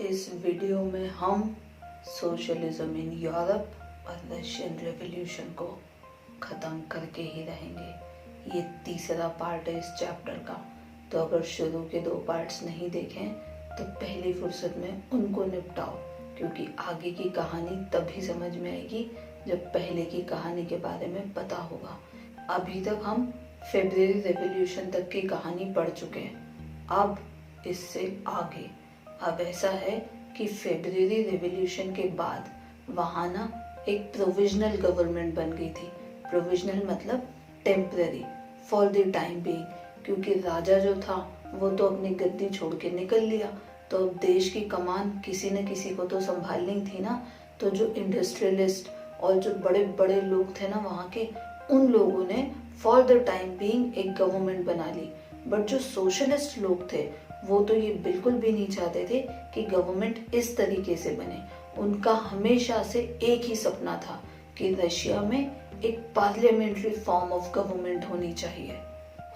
इस वीडियो में हम सोशलिज्म इन यूरोप और रशियन रेवोल्यूशन को ख़त्म करके ही रहेंगे। ये तीसरा पार्ट है इस चैप्टर का। तो अगर शुरू के 2 पार्ट्स नहीं देखें तो पहली फुर्सत में उनको निपटाओ, क्योंकि आगे की कहानी तभी समझ में आएगी जब पहले की कहानी के बारे में पता होगा। अभी तक हम फरवरी रेवोल्यूशन तक की कहानी पढ़ चुके हैं। अब इससे आगे अब ऐसा है कि फरवरी रेवोल्यूशन के बाद वहाँ ना एक प्रोविजनल गवर्नमेंट बन गई थी। प्रोविजनल मतलब temporary, for the time being, क्योंकि राजा जो था वो तो अपनी गद्दी छोड़ के निकल लिया, तो अब देश की कमान किसी न किसी को तो संभालनी थी ना। तो जो इंडस्ट्रियलिस्ट और जो बड़े बड़े लोग थे ना वहाँ के, उन लोगों ने फॉर द टाइम बीइंग एक गवर्नमेंट बना ली। बट जो सोशलिस्ट लोग थे वो तो ये बिल्कुल भी नहीं चाहते थे कि गवर्नमेंट इस तरीके से बने। उनका हमेशा से एक ही सपना था कि रशिया में एक पार्लियामेंट्री फॉर्म ऑफ गवर्नमेंट होनी चाहिए।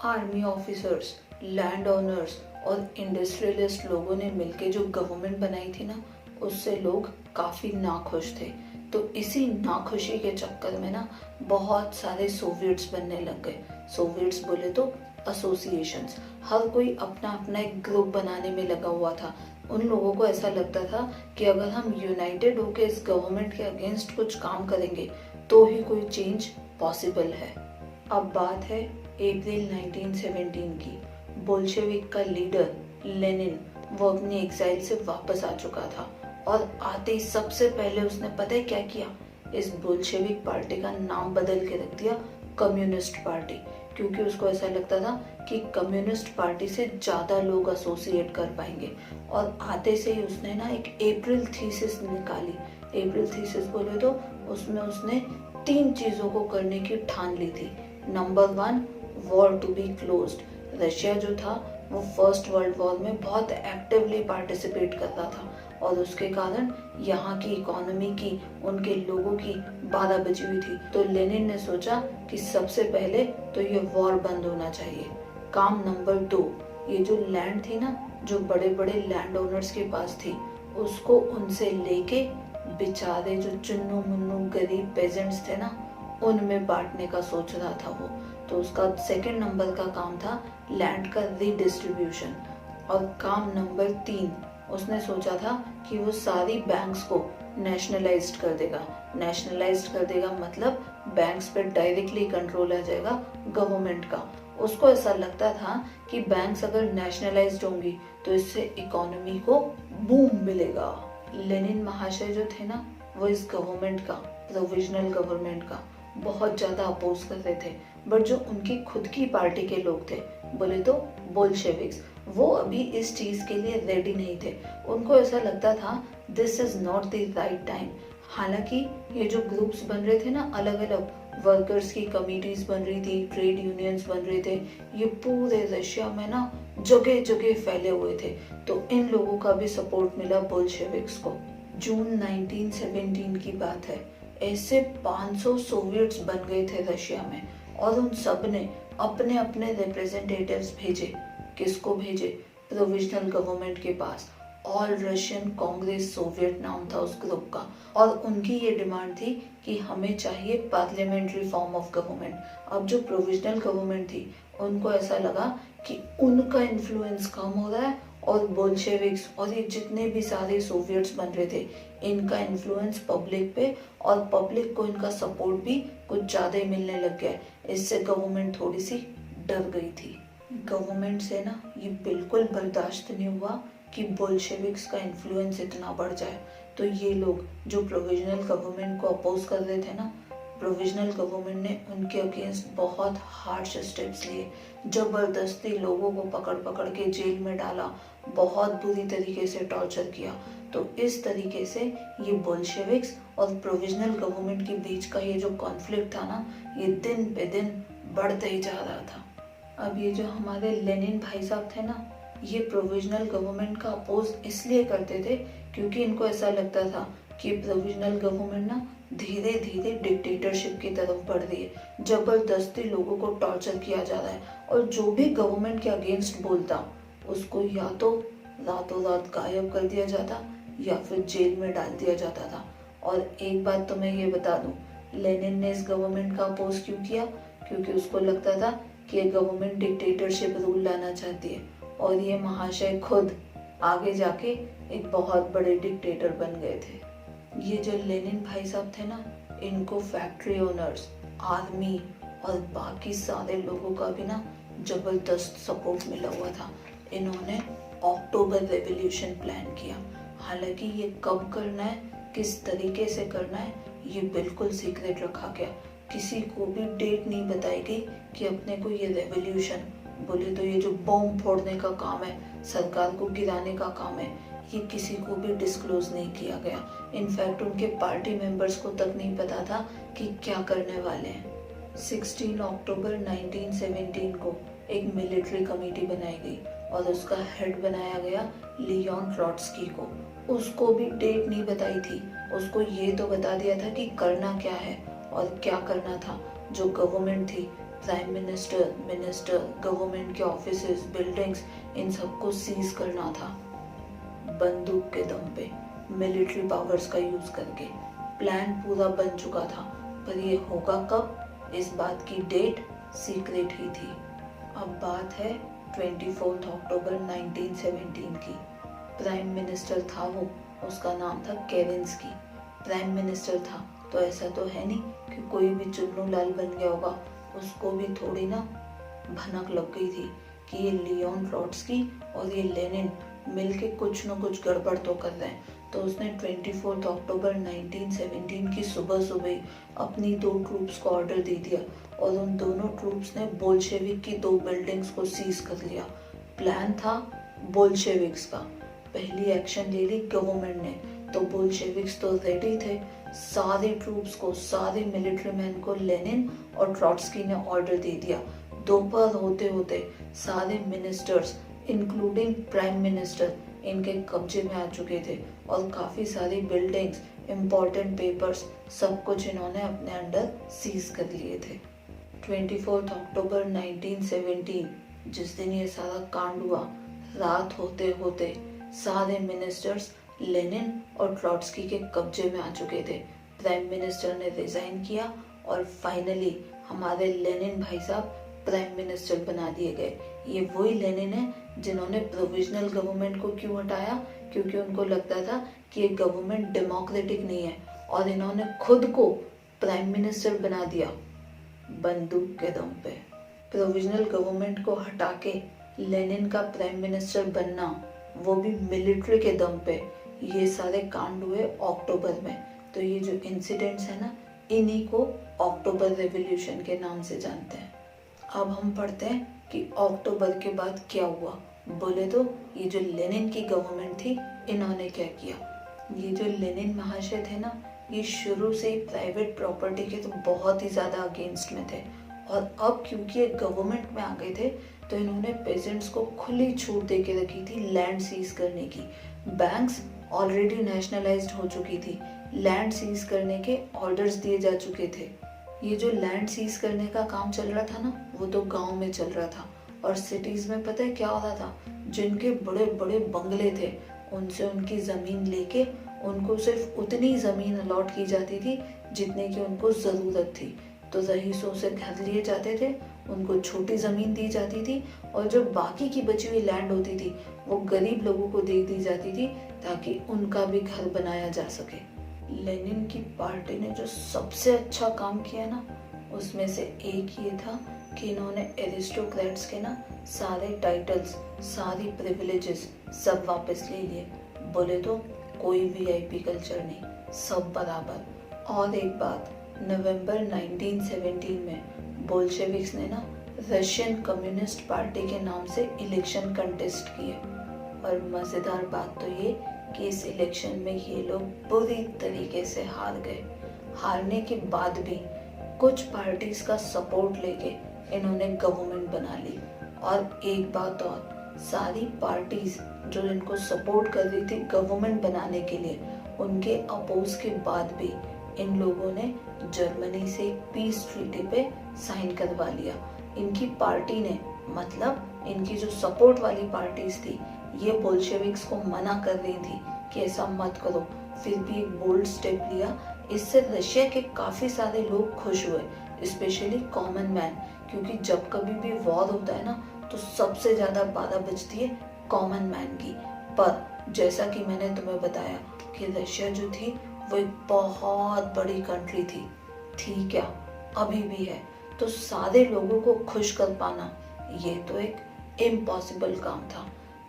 आर्मी ऑफिसर्स, लैंड ओनर्स और इंडस्ट्रियलिस्ट लोगों ने मिलकर जो गवर्नमेंट बनाई थी ना, उससे लोग काफी नाखुश थे। तो इसी नाखुशी के चक्कर में ना बहुत सारे सोवियट्स बनने लग गए। सोवियट्स बोले तो एसोसिएशंस, हर कोई अपना अपना एक ग्रुप बनाने में लगा हुआ था। उन लोगों को ऐसा लगता था कि अगर हम यूनाइटेड होकर इस गवर्नमेंट के अगेंस्ट कुछ काम करेंगे तो ही कोई चेंज पॉसिबल है। अब बात है अप्रैल 1917 की। बोल्शेविक का लीडर लेनिन वो अपनी एग्जाइल से वापस आ चुका था, और आते ही सबसे पहले उसने पता है क्या किया? इस बोल्शेविक पार्टी का नाम बदल के रख दिया कम्युनिस्ट पार्टी, क्योंकि उसको ऐसा लगता था कि कम्युनिस्ट पार्टी से ज्यादा लोग एसोसिएट कर पाएंगे। और आते से ही उसने ना एक अप्रैल थीसिस निकाली। अप्रैल थीसिस बोले तो उसमें उसने 3 चीजों को करने की ठान ली थी। Number 1, war to be closed. Russia जो था वो फर्स्ट वर्ल्ड वॉर में बहुत एक्टिवली पार्टिसिपेट कर रहा था, और उसके कारण यहाँ की इकोनॉमी की, उनके लोगों की 12 बजी हुई थी। तो लेनिन ने सोचा कि सबसे पहले तो ये वॉर बंद होना चाहिए। काम नंबर 2, ये जो लैंड थी ना, जो बड़े बड़े लैंड ओनर्स के पास थी, उसको उनसे लेके बेचारे जो चुन्नू मुन्नू गरीब पेजेंट्स थे ना, उनमें बांटने का सोच रहा था वो। तो उसका सेकंड नंबर का काम था लैंड का रीडिस्ट्रीब्यूशन। और काम नंबर 3, उसने सोचा था कि वो सारी बैंक्स को नेशनलाइज्ड कर देगा। नेशनलाइज्ड कर देगा मतलब बैंक्स पे डायरेक्टली कंट्रोल आ जाएगा गवर्नमेंट का। उसको ऐसा लगता था कि बैंक्स अगर नेशनलाइज्ड होंगी तो इससे इकोनॉमी को बूम मिलेगा। लेनिन महाशय जो थे ना, वो इस गवर्नमेंट का, प्रोविजनल गवर्नमेंट का बहुत ज्यादा अपोज कर रहे थे। बट जो उनकी खुद की पार्टी के लोग थे, बोले तो बोल्शेविक्स, वो अभी इस चीज के लिए रेडी नहीं थे। उनको ऐसा लगता था this is not the right time. हालांकि ये जो ग्रुप्स बन रहे थे ना, अलग अलग वर्कर्स की कमिटीज बन रही थी, ट्रेड यूनियंस बन रहे थे, ये पूरे रशिया में ना जगह जगह फैले हुए थे। तो इन लोगों का भी सपोर्ट मिला बोल्शेविक्स को। जून 1917 की बात है। ऐसे 500 सोवियट्स बन गए थे रशिया में, और उन सब ने अपने अपने रिप्रेजेंटेटिव्स भेजे। किसको भेजे? प्रोविजनल गवर्नमेंट के पास। ऑल रशियन कांग्रेस सोवियत नाम था उस ग्रुप का, और उनकी ये डिमांड थी कि हमें चाहिए पार्लियामेंट्री फॉर्म ऑफ गवर्नमेंट। अब जो प्रोविजनल गवर्नमेंट थी, उनको ऐसा लगा कि उनका इन्फ्लुएंस कम हो रहा है, और बोल्शेविक्स और ये जितने भी सारे सोवियट्स बन रहे थे, इनका इन्फ्लुएंस पब्लिक पे, और पब्लिक को इनका सपोर्ट भी कुछ ज्यादा ही मिलने लग गया। इससे गवर्नमेंट थोड़ी सी डर गई थी। गवर्नमेंट से ना ये बिल्कुल बर्दाश्त नहीं हुआ कि बोल्शेविक्स का इन्फ्लुएंस इतना बढ़ जाए। तो ये लोग जो प्रोविजनल गवर्नमेंट को अपोज कर रहे थे ना, प्रोविजनल गवर्नमेंट ने उनके अगेंस्ट बहुत हार्श स्टेप्स लिए। जबरदस्ती लोगों को पकड़ पकड़ के जेल में डाला, बहुत बुरी तरीके से टॉर्चर किया। तो इस तरीके से ये बोल्शेविक्स और प्रोविजनल गवर्नमेंट के बीच का ये जो कॉन्फ्लिक्ट था ना, ये दिन पे दिन बढ़ते ही जा रहा था। अब ये जो हमारे लेनिन भाई साहब थे ना, ये प्रोविजनल गवर्नमेंट का अपोज इसलिए करते थे क्योंकि इनको ऐसा लगता था कि प्रोविजनल गवर्नमेंट ना धीरे धीरे डिक्टेटरशिप की तरफ बढ़ रही है। जबरदस्ती लोगों को टॉर्चर किया जा रहा है, और जो भी गवर्नमेंट के अगेंस्ट बोलता उसको या तो रातों रात गायब कर दिया जाता, या फिर जेल में डाल दिया जाता था। और एक बात तो मैं ये बता दूं, लेनिन ने इस गवर्नमेंट का अपोज क्यों किया? क्योंकि उसको लगता था कि ये गवर्नमेंट डिक्टेटरशिप रूल लाना चाहती है, और ये महाशय खुद आगे जाके एक बहुत बड़े डिक्टेटर बन गए थे। ये जो लेनिन भाई साहब थे ना, इनको फैक्ट्री ओनर्स, आर्मी और बाकी सारे लोगों का भी ना जबरदस्त सपोर्ट मिला हुआ था। इन्होंने अक्टूबर रेवोल्यूशन प्लान किया। हालांकि ये कब करना है, किस तरीके से करना है, ये बिल्कुल सीक्रेट रखा गया। किसी को भी डेट नहीं बताई गई कि अपने को ये रेवोल्यूशन, बोले तो ये जो बॉम्ब फोड़ने का काम है, सरकार को गिराने का काम है, ये किसी को भी डिस्क्लोज नहीं किया गया। इनफैक्ट उनके पार्टी मेंबर्स को तक नहीं पता था कि क्या करने वाले हैं। 16 अक्टूबर 1917 को एक मिलिट्री कमेटी बनाई गई और उसका हेड बनाया गया लियोन ट्रॉट्स्की को। उसको भी डेट नहीं बताई थी, उसको ये तो बता दिया था कि करना क्या है और क्या करना था। जो गवर्नमेंट थी, प्राइम मिनिस्टर, मिनिस्टर, गवर्नमेंट के ऑफिसेस, बिल्डिंग्स, इन सबको सीज करना था बंदूक के दम पे, मिलिट्री पावर्स का यूज करके। प्लान पूरा बन चुका था, पर ये होगा कब, इस बात की डेट सीक्रेट ही थी। अब बात है 24 अक्टूबर 1917 की। प्राइम मिनिस्टर था वो, उसका नाम था केरेंस्की। प्राइम मिनिस्टर था तो ऐसा तो है नहीं कि कोई भी चुन्नू लाल बन गया होगा। उसको भी थोड़ी ना भनक लग गई थी कि ये लियोन ट्रॉट्स्की और ये लेनिन मिलके कुछ न कुछ गड़बड़ तो कर रहे हैं। तो उसने 24 अक्टूबर 1917 की सुबह सुबह ही अपनी 2 ट्रूप्स को ऑर्डर दे दिया और उन दोनों ट्रूप्स ने बोल्शेविक की 2 बिल्डिंग्स को सीज कर लिया। प्लान था बोल्शेविक्स का, पहली एक्शन ले ली गवर्नमेंट ने, तो बोल्शेविक्स तो रेडी थे। सारे ट्रूप्स को, सारे मिलिट्री मैन को लेनिन और ट्रॉट्स्की ने ऑर्डर दे दिया। दोपहर होते होते सारे मिनिस्टर्स इंक्लूडिंग प्राइम मिनिस्टर इनके कब्जे में आ चुके थे और काफी सारी बिल्डिंग्स, इम्पोर्टेंट पेपर्स, सब कुछ इन्होंने अपने अंडर सीज कर लिए थे। 24 अक्टूबर 1917 जिस दिन ये सारा कांड हुआ, रात होते होते सारे मिनिस्टर्स लेनिन और ट्रॉट्स्की के कब्जे में आ चुके थे। प्राइम मिनिस्टर ने रिजाइन किया और फाइनली हमारे लेनिन भाई साहब प्राइम मिनिस्टर बना दिए गए। ये वही लेनिन है जिन्होंने प्रोविजनल गवर्नमेंट को क्यों हटाया, क्योंकि उनको लगता था कि ये गवर्नमेंट डेमोक्रेटिक नहीं है, और इन्होंने खुद को प्राइम मिनिस्टर बना दिया बंदूक के दम पे। प्रोविजनल गवर्नमेंट को हटा के लेनिन का प्राइम मिनिस्टर बनना, वो भी मिलिट्री के दम पे, ये सारे कांड हुए अक्टूबर में। तो ये जो इंसिडेंट्स है ना, इन्हीं को अक्टूबर रेवोल्यूशन के नाम से जानते हैं। अब हम पढ़ते हैं कि अक्टूबर के बाद क्या हुआ। बोले तो ये जो लेनिन की गवर्नमेंट थी, इन्होंने क्या किया। ये जो लेनिन महाशय थे ना, ये शुरू से ही प्राइवेट प्रॉपर्टी के तो बहुत ही ज्यादा अगेंस्ट में थे, और अब क्योंकि ये गवर्नमेंट में आ गए थे तो इन्होंने पेजेंट्स को खुली छूट दे के रखी थी लैंड सीज करने की। बैंक्स ऑलरेडी नेशनलाइज्ड हो चुकी थी, लैंड सीज करने के ऑर्डर्स दिए जा चुके थे। ये जो लैंड सीज करने का काम चल रहा था ना, वो तो गांव में चल रहा था, और सिटीज में पता है क्या हो रहा था, जिनके बड़े बड़े बंगले थे उनसे उनकी जमीन लेके उनको सिर्फ उतनी जमीन अलॉट की जाती थी जितने की उनको जरूरत थी। तो रईसों से घर लिए जाते थे, उनको छोटी जमीन दी जाती थी, और जो बाकी की बची हुई लैंड होती थी वो गरीब लोगों को दे दी जाती थी ताकि उनका भी घर बनाया जा सके। लेनिन की पार्टी ने जो सबसे अच्छा काम किया ना, उसमें से एक ये था कि इन्होंने एरिस्टोक्रेट्स के ना सारे टाइटल्स, सारी प्रिविलेजेस सब वापस ले लिए। बोले तो कोई वीआईपी कल्चर नहीं, सब बराबर। और एक बात, नवंबर 1917 में बोल्शेविक्स ने ना रशियन कम्युनिस्ट पार्टी के नाम से इलेक्शन कंटेस्ट किए, और मजेदार बात तो ये कि इस इलेक्शन में ये लोग बुरी तरीके से हार गए। हारने के बाद भी कुछ पार्टीज का सपोर्ट लेके इन्होंने गवर्नमेंट बना ली। और एक बात और, सारी पार्टीज जो इनको सपोर्ट कर रही थी गवर्नमेंट बनाने के लिए, उनके अपोज के बाद भी इन लोगों ने जर्मनी से एक पीस ट्रीटी पे साइन करवा लिया। इनकी पार्टी ने, मतलब इनकी जो सपोर्ट वाली पार्टीज थी, ये बोल्शेविक्स को मना कर रही थी कि ऐसा मत करो, फिर भी एक बोल्ड स्टेप लिया। इससे रशिया के काफ़ी सारे लोग खुश हुए, स्पेशली कॉमन मैन, क्योंकि जब कभी भी वॉर होता है ना तो सबसे ज़्यादा बाधा बजती है कॉमन मैन की। पर जैसा कि मैंने तुम्हें बताया कि रशिया जो थी वो एक बहुत बड़ी कंट्री थी क्या, अभी भी है, तो सारे लोगों को खुश कर पाना ये तो एक इम्पॉसिबल काम था।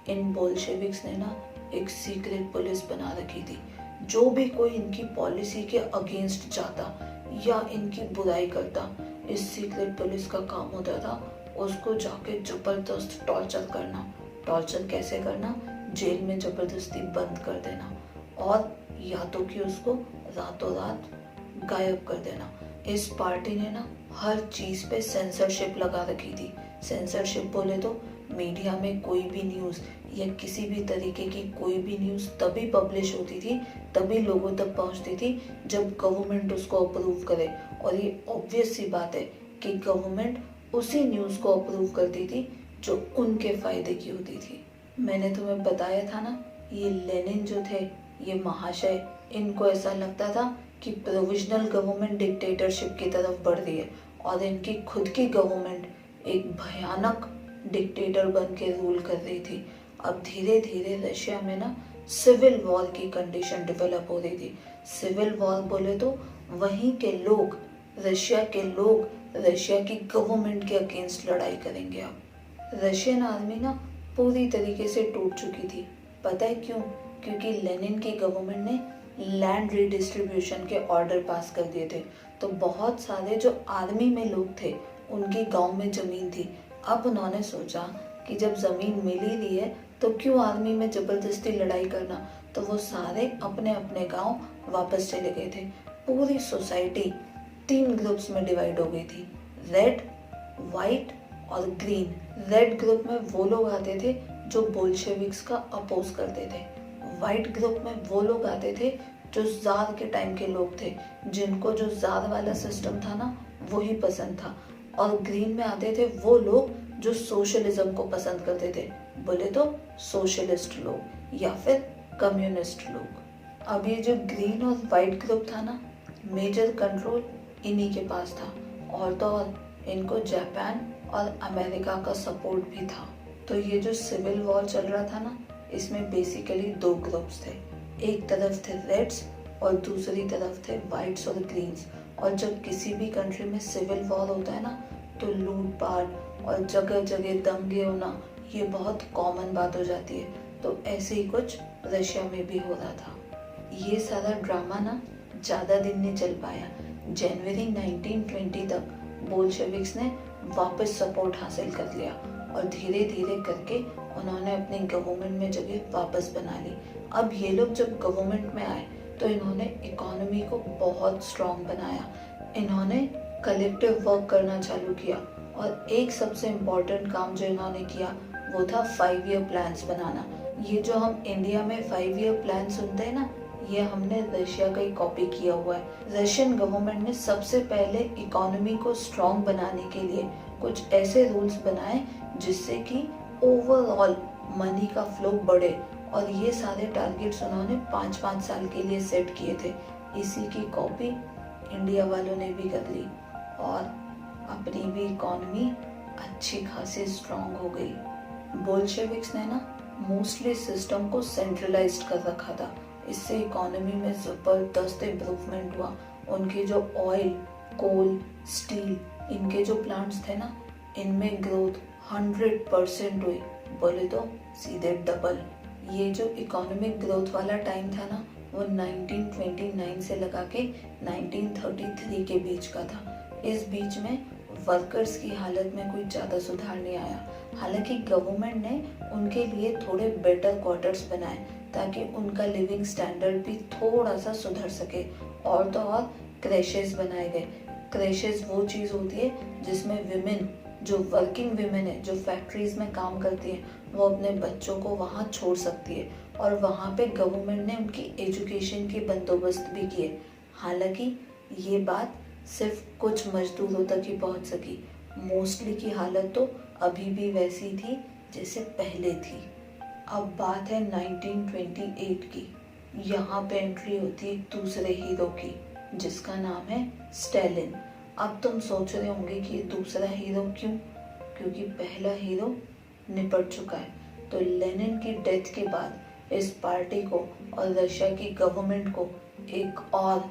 इन बोल्शेविक्स ने ना एक सीक्रेट पुलिस बना रखी थी। जो भी कोई इनकी पॉलिसी के अगेंस्ट जाता या इनकी बुराई करता, इस सीक्रेट पुलिस का काम होता था उसको जाके जबरदस्त टॉर्चर करना। टॉर्चर कैसे करना? जेल में जबरदस्ती बंद कर देना, और या तो कि उसको रातों रात गायब कर देना। इस पार्टी ने ना हर चीज पे सेंसरशिप लगा रखी थी। सेंसरशिप बोले तो मीडिया में कोई भी न्यूज़ या किसी भी तरीके की कोई भी न्यूज़ तभी पब्लिश होती थी, तभी लोगों तक पहुंचती थी जब गवर्नमेंट उसको अप्रूव करे। और ये ऑब्वियस सी बात है कि गवर्नमेंट उसी न्यूज़ को अप्रूव करती थी जो उनके फायदे की होती थी। मैंने तुम्हें बताया था ना, ये लेनिन जो थे, ये महाशय, इनको ऐसा लगता था कि प्रोविजनल गवर्नमेंट डिक्टेटरशिप की तरफ बढ़ रही है और इनकी खुद की गवर्नमेंट एक भयानक डिक्टेटर बन के रूल कर रही थी। अब धीरे धीरे रशिया में ना सिविल वॉर की कंडीशन डेवलप हो रही थी। सिविल वॉर बोले तो वहीं के लोग, रशिया के लोग रशिया की गवर्नमेंट के अगेंस्ट लड़ाई करेंगे। अब रशियन आर्मी ना पूरी तरीके से टूट चुकी थी। पता है क्यों? क्योंकि लेनिन की गवर्नमेंट ने लैंड रीडिस्ट्रीब्यूशन के ऑर्डर पास कर दिए थे। तो बहुत सारे जो आर्मी में लोग थे उनकी गांव में ज़मीन थी। अब उन्होंने सोचा कि जब ज़मीन मिल ही रही है तो क्यों आर्मी में ज़बरदस्ती लड़ाई करना। तो वो सारे अपने अपने गांव वापस चले गए थे। पूरी सोसाइटी 3 ग्रुप्स में डिवाइड हो गई थी, रेड, वाइट और ग्रीन। रेड ग्रुप में वो लोग आते थे जो बोल्शेविक्स का अपोज करते थे। वाइट ग्रुप में वो लोग आते थे जो जार के टाइम के लोग थे, जिनको जो जार वाला सिस्टम था ना वही पसंद था। और ग्रीन में आते थे वो लोग जो सोशलिज्म को पसंद करते थे, बोले तो सोशलिस्ट लोग या फिर कम्युनिस्ट लोग। अब ये जो ग्रीन और वाइट ग्रुप था ना, मेजर कंट्रोल इन्हीं के पास था, और तो और इनको जापान और अमेरिका का सपोर्ट भी था। तो ये जो सिविल वॉर चल रहा था ना, इसमें बेसिकली 2 ग्रुप्स थे। एक तरफ थे रेड्स और दूसरी तरफ थे वाइट्स और ग्रीन्स। और जब किसी भी कंट्री में सिविल वॉर होता है ना तो लूटपाट और जगह जगह दंगे होना ये बहुत कॉमन बात हो जाती है। तो ऐसे ही कुछ रशिया में भी हो रहा था। ये सारा ड्रामा ना ज़्यादा दिन नहीं चल पाया। जनवरी 1920 तक बोल्शेविक्स ने वापस सपोर्ट हासिल कर लिया और धीरे धीरे करके उन्होंने अपनी गवर्नमेंट में जगह वापस बना ली। अब ये लोग जब गवर्नमेंट में आए तो इन्होंने इकोनॉमी को बहुत स्ट्रॉन्ग बनाया। इन्होंने कलेक्टिव वर्क करना चालू किया, और एक सबसे इम्पोर्टेंट काम जो इन्होंने किया वो था 5 ईयर प्लान्स बनाना। ये जो हम इंडिया में 5 ईयर प्लान सुनते हैं ना, ये हमने रशिया का ही कॉपी किया हुआ है। रशियन गवर्नमेंट ने सबसे पहले इकोनॉमी को स्ट्रॉन्ग बनाने के लिए कुछ ऐसे रूल्स बनाए जिससे कि ओवरऑल मनी का फ्लो बढ़े, और ये सारे टारगेट्स उन्होंने 5-5 साल के लिए सेट किए थे। इसी की कॉपी इंडिया वालों ने भी कर ली और अपनी भी इकोनॉमी अच्छी खासी स्ट्रॉन्ग हो गई। बोल्शेविक्स ने ना मोस्टली सिस्टम को सेंट्रलाइज्ड कर रखा था। इससे इकोनॉमी में ज़बरदस्त इम्प्रूवमेंट हुआ। उनके जो ऑयल, कोल, स्टील, इनके जो प्लांट्स थे ना, इनमें ग्रोथ 100% हुई, बोले तो सीधे डबल। ये जो इकोनॉमिक ग्रोथ वाला टाइम था ना, वो 1929 से लगा के 1933 के बीच का था। इस बीच में वर्कर्स की हालत में कोई ज़्यादा सुधार नहीं आया। हालांकि गवर्नमेंट ने उनके लिए थोड़े बेटर क्वार्टर्स बनाए ताकि उनका लिविंग स्टैंडर्ड भी थोड़ा सा सुधर सके। और तो और क्रेशेस बनाए गए। क्रेशेस वो चीज़ होती है जिसमें विमेन, जो वर्किंग विमेन है, जो फैक्ट्रीज में काम करती है, वो अपने बच्चों को वहाँ छोड़ सकती है। और वहाँ पे गवर्नमेंट ने उनकी एजुकेशन के बंदोबस्त भी किए। हालांकि ये बात सिर्फ कुछ मजदूरों तक ही पहुँच सकी। मोस्टली की हालत तो अभी भी वैसी थी जैसे पहले थी। अब बात है 1928 की। यहाँ पे एंट्री होती है एक दूसरे हीरो की, जिसका नाम है स्टैलिन। अब तुम सोच रहे होंगे कि ये दूसरा हीरो क्यों? क्योंकि पहला हीरो निपट चुका है। तो लेनिन की डेथ के बाद इस पार्टी को और रशिया की गवर्नमेंट को एक और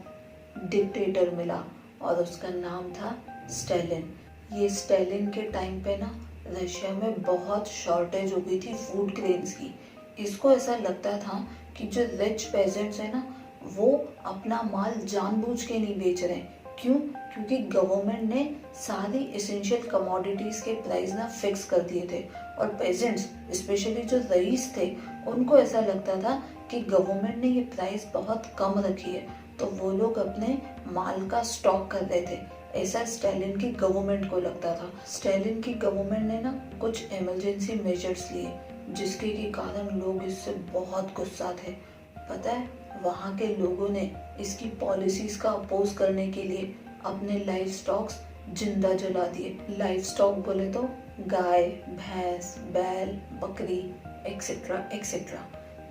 डिक्टेटर मिला और उसका नाम था स्टैलिन। ये स्टैलिन के टाइम पे ना रशिया में बहुत शॉर्टेज हो गई थी फूड ग्रेन्स की। इसको ऐसा लगता था कि जो रिच पेजेंट्स है ना, वो अपना माल जानबूझ के नहीं बेच रहे हैं। क्यों? क्योंकि गवर्नमेंट ने सारी एसेंशियल कमोडिटीज के प्राइस ना फिक्स कर दिए थे और पेजेंट्स स्पेशली जो रईस थे उनको ऐसा लगता था कि गवर्नमेंट ने ये प्राइस बहुत कम रखी है, तो वो लोग अपने माल का स्टॉक कर रहे थे। ऐसा स्टैलिन की गवर्नमेंट को लगता था। स्टैलिन की गवर्नमेंट ने ना कुछ इमरजेंसी मेजर्स लिए, जिसके के कारण लोग इससे बहुत गुस्सा थे। पता है, वहाँ के लोगों ने इसकी पॉलिसीज का अपोज करने के लिए अपने लाइफ स्टॉक्स जिंदा जला दिए। लाइफ स्टॉक बोले तो गाय, भैंस, बैल, बकरी एक्सेट्रा एक्सेट्रा।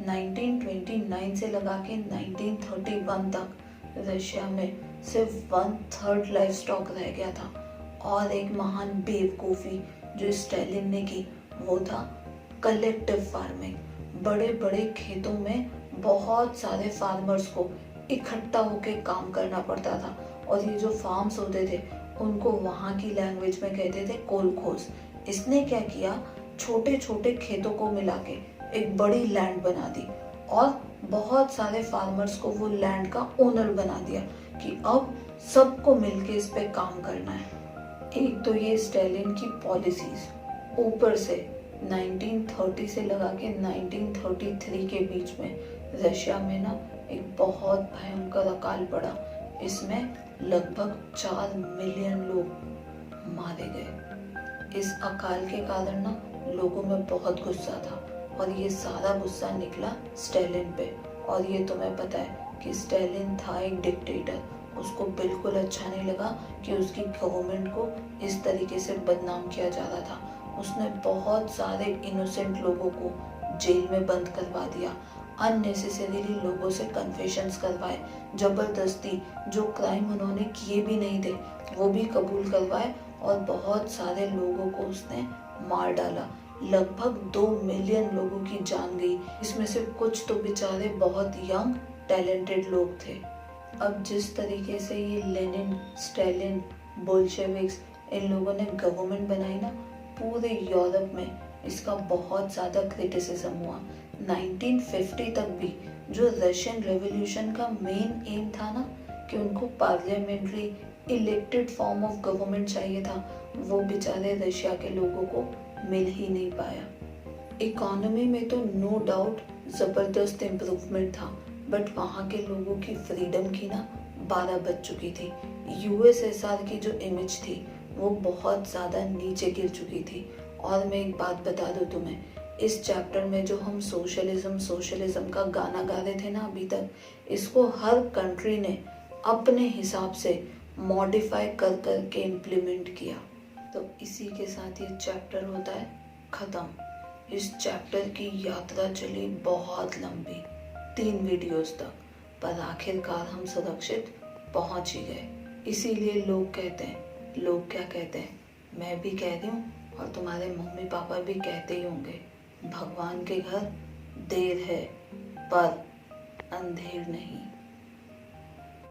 1929 से लगा के 1931 तक रशिया में सिर्फ 1/3 लाइफ स्टॉक रह गया था। और एक महान बेवकूफ़ी जो स्टैलिन ने की वो था कलेक्टिव फार्मिंग। बड़े बड़े खेतों में बहुत सारे फार्मर्स को इकट्ठा होकर काम करना पड़ता था और ये जो फार्म्स होते थे उनको वहाँ की लैंग्वेज में कहते थे कोलखोज। इसने क्या किया, छोटे छोटे खेतों को मिला के एक बड़ी लैंड बना दी और बहुत सारे फार्मर्स को वो लैंड का ओनर बना दिया कि अब सबको मिलके इस पे काम करना है। एक तो ये स्टैलिन की पॉलिसीज, ऊपर से 1930 से लगा के 1933 के बीच में रशिया में ना एक बहुत भयंकर अकाल पड़ा। इसमें लगभग 4 मिलियन लोग मारे गए। इस अकाल के कारण ना लोगों में बहुत गुस्सा था और ये सारा गुस्सा निकला स्टैलिन पे। और ये तुम्हें पता है कि स्टैलिन था एक डिक्टेटर। उसको बिल्कुल अच्छा नहीं लगा कि उसकी गवर्नमेंट को इस तरीके से बदनाम किया जा रहा था। उसने बहुत सारे इनोसेंट लोगों को जेल में बंद करवा दिया, अननेसेसरीली लोगों से कन्फेशंस करवाए, जबरदस्ती जो क्राइम उन्होंने किए भी नहीं थे वो भी कबूल करवाए और बहुत सारे लोगों को उसने मार डाला। लगभग 2 मिलियन लोगों की जान गई। इसमें से कुछ तो बेचारे बहुत यंग टैलेंटेड लोग थे। अब जिस तरीके से ये लेनिन, स्टैलिन, बोल्शेविक्स इन लोगों ने गवर्नमेंट बनाई ना, पूरे यूरोप में इसका बहुत ज़्यादा क्रिटिसिज्म हुआ। 1950 तक भी जो रशियन रेवोल्यूशन का मेन एम था ना कि उनको parliamentary elected form of government चाहिए था, वो बेचारे रशिया के लोगों को मिल ही नहीं पाया। इकोनॉमी में तो नो डाउट ज़बरदस्त इम्प्रूवमेंट था, बट वहाँ के लोगों की फ्रीडम की ना 12 बज चुकी थी। यूएसएसआर की जो इमेज थी वो बहुत ज़्यादा नीचे गिर चुकी थी। और मैं एक बात बता दूँ तुम्हें, इस चैप्टर में जो हम सोशलिज्म का गाना गा रहे थे ना अभी तक, इसको हर कंट्री ने अपने हिसाब से मॉडिफाई कर कर के इम्प्लीमेंट किया। तो इसी के साथ ये चैप्टर होता है ख़त्म। इस चैप्टर की यात्रा चली बहुत लंबी, 3 वीडियोस तक, पर आखिरकार हम सुरक्षित पहुंच ही गए। इसीलिए लोग कहते हैं, लोग क्या कहते हैं, मैं भी कह रही हूँ और तुम्हारे मम्मी पापा भी कहते ही होंगे, भगवान के घर देर है पर अंधेर नहीं।